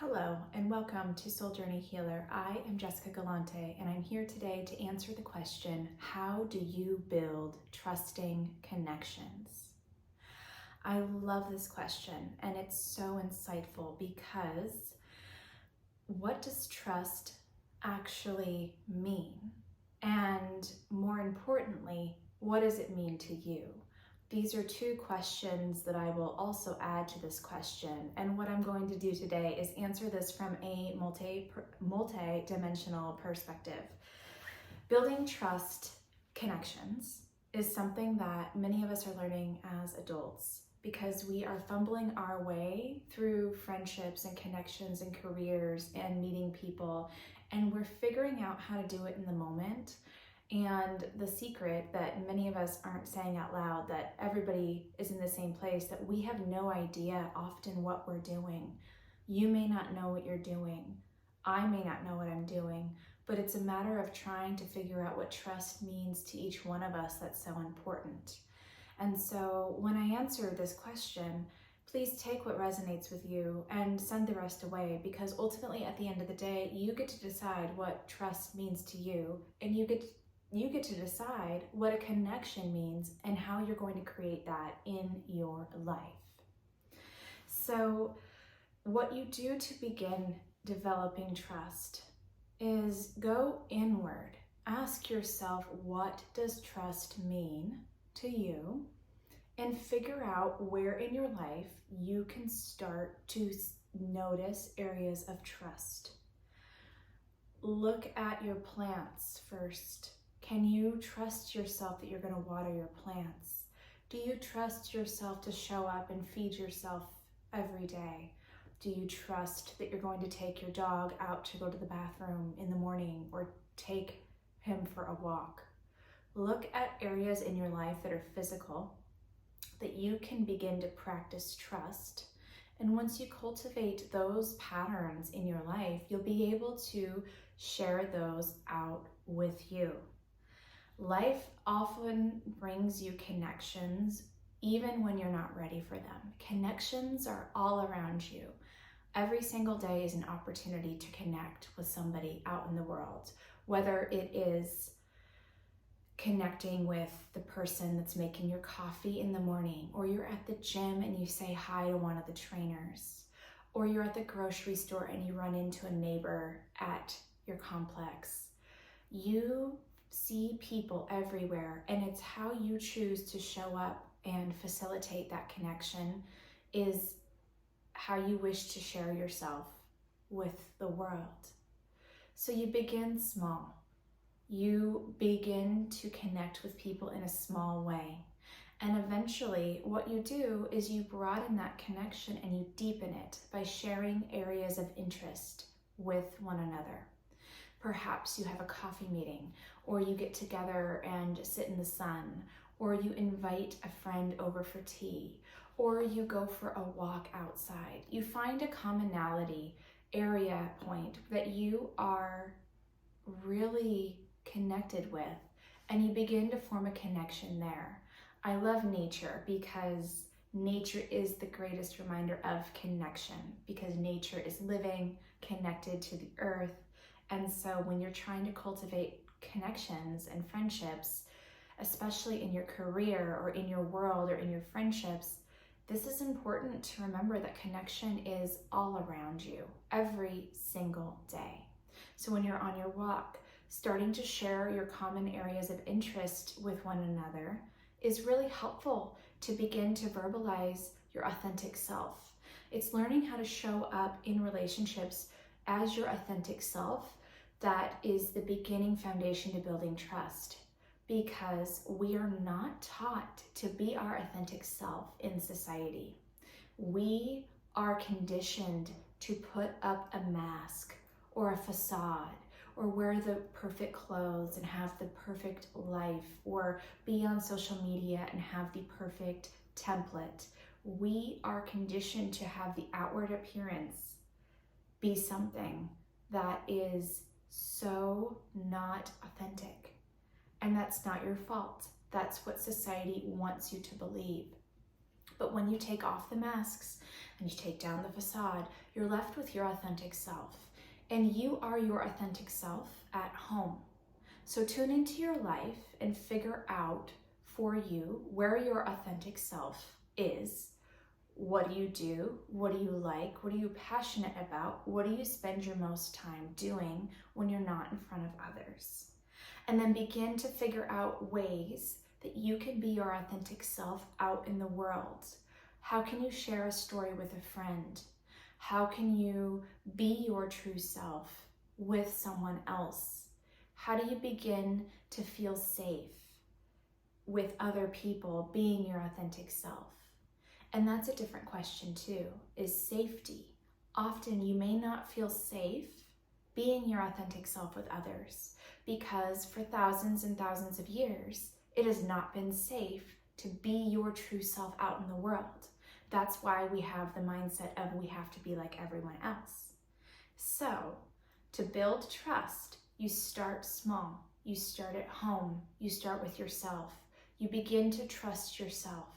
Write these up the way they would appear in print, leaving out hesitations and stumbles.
Hello and welcome to Soul Journey Healer. I am Jessica Galante and I'm here today to answer the question, how do you build trusting connections? I love this question and it's so insightful because what does trust actually mean? And more importantly, what does it mean to you? These are two questions that I will also add to this question. And what I'm going to do today is answer this from a multi-dimensional perspective. Building trust connections is something that many of us are learning as adults because we are fumbling our way through friendships and connections and careers and meeting people, and we're figuring out how to do it in the moment. And the secret that many of us aren't saying out loud, that everybody is in the same place, that we have no idea often what we're doing. You may not know what you're doing. I may not know what I'm doing, but it's a matter of trying to figure out what trust means to each one of us that's so important. And so when I answer this question, please take what resonates with you and send the rest away, because ultimately at the end of the day, you get to decide what trust means to you, and you get to decide what a connection means and how you're going to create that in your life. So what you do to begin developing trust is go inward. Ask yourself, what does trust mean to you? And figure out where in your life you can start to notice areas of trust. Look at your plants first. Can you trust yourself that you're going to water your plants? Do you trust yourself to show up and feed yourself every day? Do you trust that you're going to take your dog out to go to the bathroom in the morning or take him for a walk? Look at areas in your life that are physical that you can begin to practice trust. And once you cultivate those patterns in your life, you'll be able to share those out with you. Life often brings you connections even when you're not ready for them. Connections are all around you. Every single day is an opportunity to connect with somebody out in the world, whether it is connecting with the person that's making your coffee in the morning, or you're at the gym and you say hi to one of the trainers, or you're at the grocery store and you run into a neighbor at your complex. You see people everywhere, and it's how you choose to show up and facilitate that connection is how you wish to share yourself with the world. So you begin small. You begin to connect with people in a small way. And eventually what you do is you broaden that connection and you deepen it by sharing areas of interest with one another. Perhaps you have a coffee meeting, or you get together and sit in the sun, or you invite a friend over for tea, or you go for a walk outside. You find a commonality area point that you are really connected with, and you begin to form a connection there. I love nature because nature is the greatest reminder of connection, because nature is living, connected to the earth. And so when you're trying to cultivate connections and friendships, especially in your career or in your world or in your friendships, this is important to remember that connection is all around you every single day. So when you're on your walk, starting to share your common areas of interest with one another is really helpful to begin to verbalize your authentic self. It's learning how to show up in relationships as your authentic self that is the beginning foundation to building trust, because we are not taught to be our authentic self in society. We are conditioned to put up a mask or a facade, or wear the perfect clothes and have the perfect life, or be on social media and have the perfect template. We are conditioned to have the outward appearance be something that is so not authentic. And that's not your fault. That's what society wants you to believe. But when you take off the masks and you take down the facade, you're left with your authentic self. And you are your authentic self at home. So tune into your life and figure out for you where your authentic self is. What do you do? What do you like? What are you passionate about? What do you spend your most time doing when you're not in front of others? And then begin to figure out ways that you can be your authentic self out in the world. How can you share a story with a friend? How can you be your true self with someone else? How do you begin to feel safe with other people being your authentic self? And that's a different question too, is safety. Often you may not feel safe being your authentic self with others because for thousands and thousands of years, it has not been safe to be your true self out in the world. That's why we have the mindset of we have to be like everyone else. So to build trust, you start small. You start at home. You start with yourself. You begin to trust yourself.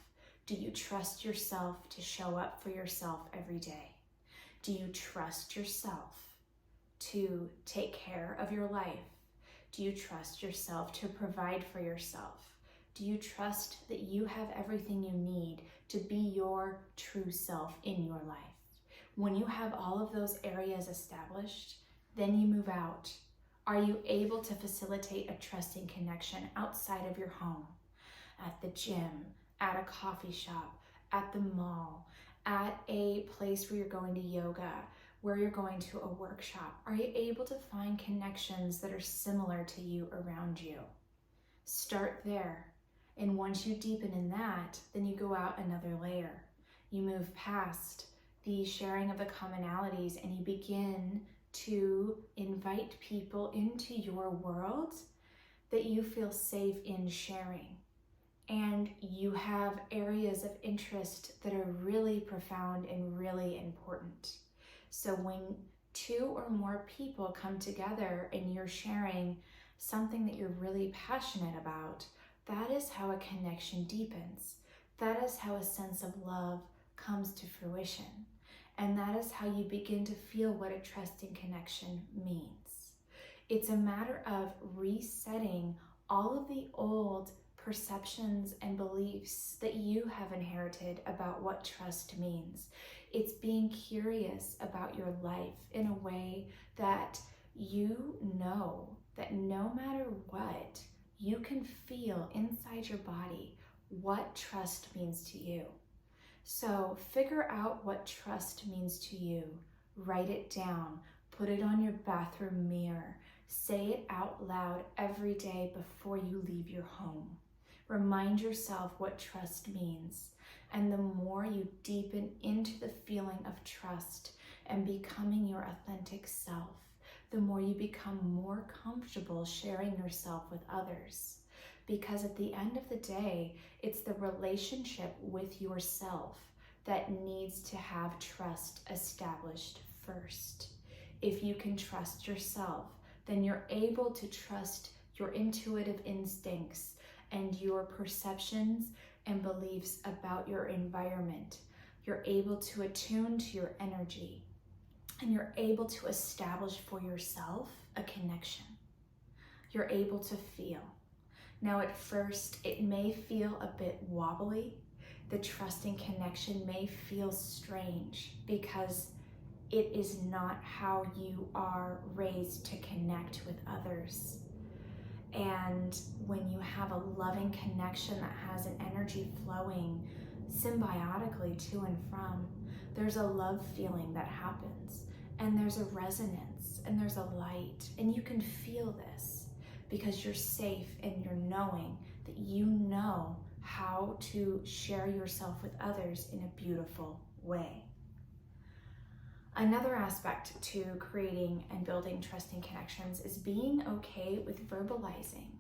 Do you trust yourself to show up for yourself every day? Do you trust yourself to take care of your life? Do you trust yourself to provide for yourself? Do you trust that you have everything you need to be your true self in your life? When you have all of those areas established, then you move out. Are you able to facilitate a trusting connection outside of your home, at the gym, at a coffee shop, at the mall, at a place where you're going to yoga, where you're going to a workshop? Are you able to find connections that are similar to you around you? Start there. And once you deepen in that, then you go out another layer. You move past the sharing of the commonalities and you begin to invite people into your world that you feel safe in sharing. And you have areas of interest that are really profound and really important. So when two or more people come together and you're sharing something that you're really passionate about, that is how a connection deepens. That is how a sense of love comes to fruition. And that is how you begin to feel what a trusting connection means. It's a matter of resetting all of the old perceptions and beliefs that you have inherited about what trust means. It's being curious about your life in a way that you know that no matter what, you can feel inside your body what trust means to you. So figure out what trust means to you. Write it down. Put it on your bathroom mirror. Say it out loud every day before you leave your home. Remind yourself what trust means. And the more you deepen into the feeling of trust and becoming your authentic self, the more you become more comfortable sharing yourself with others. Because at the end of the day, it's the relationship with yourself that needs to have trust established first. If you can trust yourself, then you're able to trust your intuitive instincts and your perceptions and beliefs about your environment. You're able to attune to your energy, and you're able to establish for yourself a connection. You're able to feel. Now at first, it may feel a bit wobbly. The trusting connection may feel strange because it is not how you are raised to connect with others. And when you have a loving connection that has an energy flowing symbiotically to and from, there's a love feeling that happens, and there's a resonance, and there's a light, and you can feel this because you're safe and you're knowing that you know how to share yourself with others in a beautiful way. Another aspect to creating and building trusting connections is being okay with verbalizing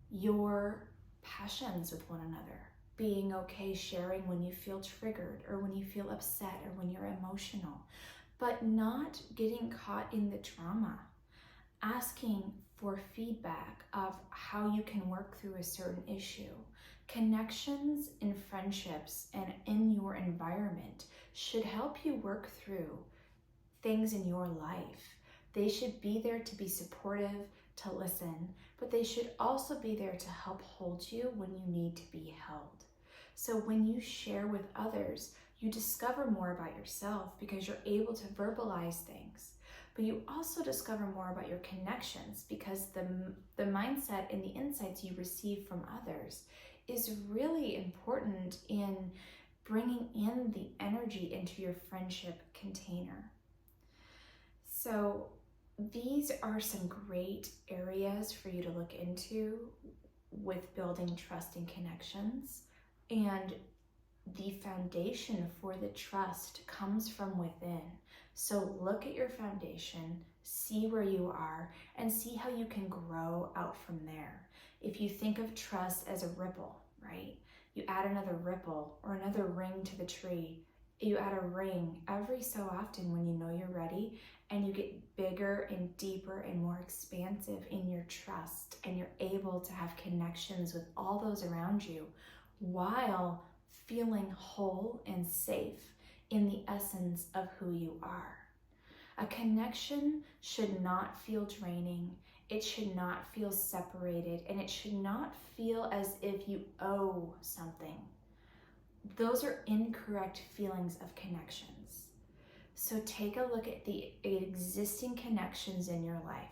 your passions with one another. Being okay sharing when you feel triggered or when you feel upset or when you're emotional, but not getting caught in the drama. Asking for feedback of how you can work through a certain issue. Connections in friendships and in your environment should help you work through things in your life. They should be there to be supportive, to listen, but they should also be there to help hold you when you need to be held. So when you share with others, you discover more about yourself because you're able to verbalize things. But you also discover more about your connections because the mindset and the insights you receive from others is really important in bringing in the energy into your friendship container. So these are some great areas for you to look into with building trust and connections. And the foundation for the trust comes from within. So look at your foundation, see where you are, and see how you can grow out from there. If you think of trust as a ripple, right? You add another ripple or another ring to the tree. You add a ring every so often when you know you're ready, and you get bigger and deeper and more expansive in your trust, and you're able to have connections with all those around you while feeling whole and safe in the essence of who you are. A connection should not feel draining. It should not feel separated, and it should not feel as if you owe something. Those are incorrect feelings of connections. So take a look at the existing connections in your life.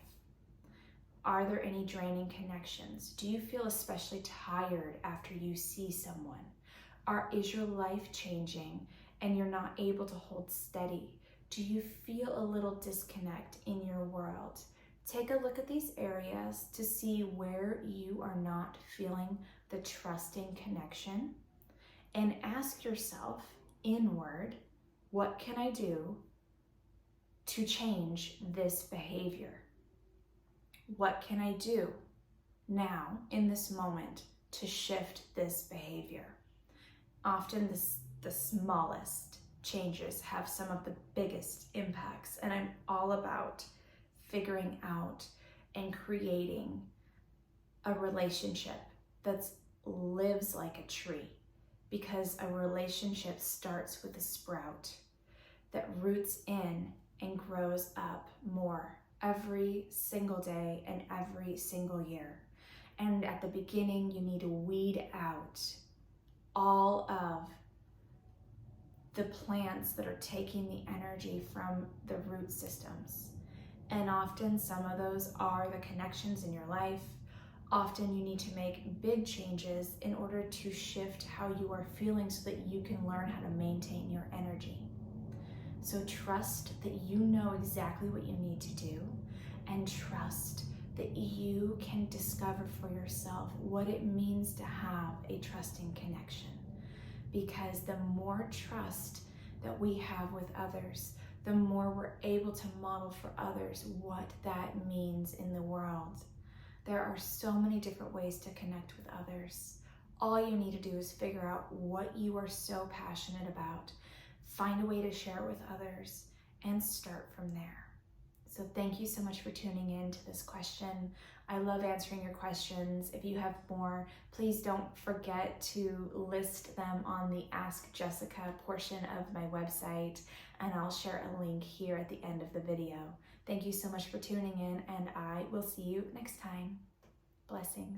Are there any draining connections? Do you feel especially tired after you see someone? Is your life changing and you're not able to hold steady? Do you feel a little disconnect in your world? Take a look at these areas to see where you are not feeling the trusting connection, and ask yourself inward, what can I do to change this behavior? What can I do now in this moment to shift this behavior? Often the smallest changes have some of the biggest impacts, and I'm all about figuring out and creating a relationship that lives like a tree, because a relationship starts with a sprout that roots in and grows up more every single day and every single year. And at the beginning, you need to weed out all of the plants that are taking the energy from the root systems. And often some of those are the connections in your life. Often you need to make big changes in order to shift how you are feeling so that you can learn how to maintain your energy. So trust that you know exactly what you need to do, and trust that you can discover for yourself what it means to have a trusting connection. Because the more trust that we have with others, the more we're able to model for others what that means in the world. There are so many different ways to connect with others. All you need to do is figure out what you are so passionate about, find a way to share it with others, and start from there. So thank you so much for tuning in to this question. I love answering your questions. If you have more, please don't forget to list them on the Ask Jessica portion of my website, and I'll share a link here at the end of the video. Thank you so much for tuning in, and I will see you next time. Blessings.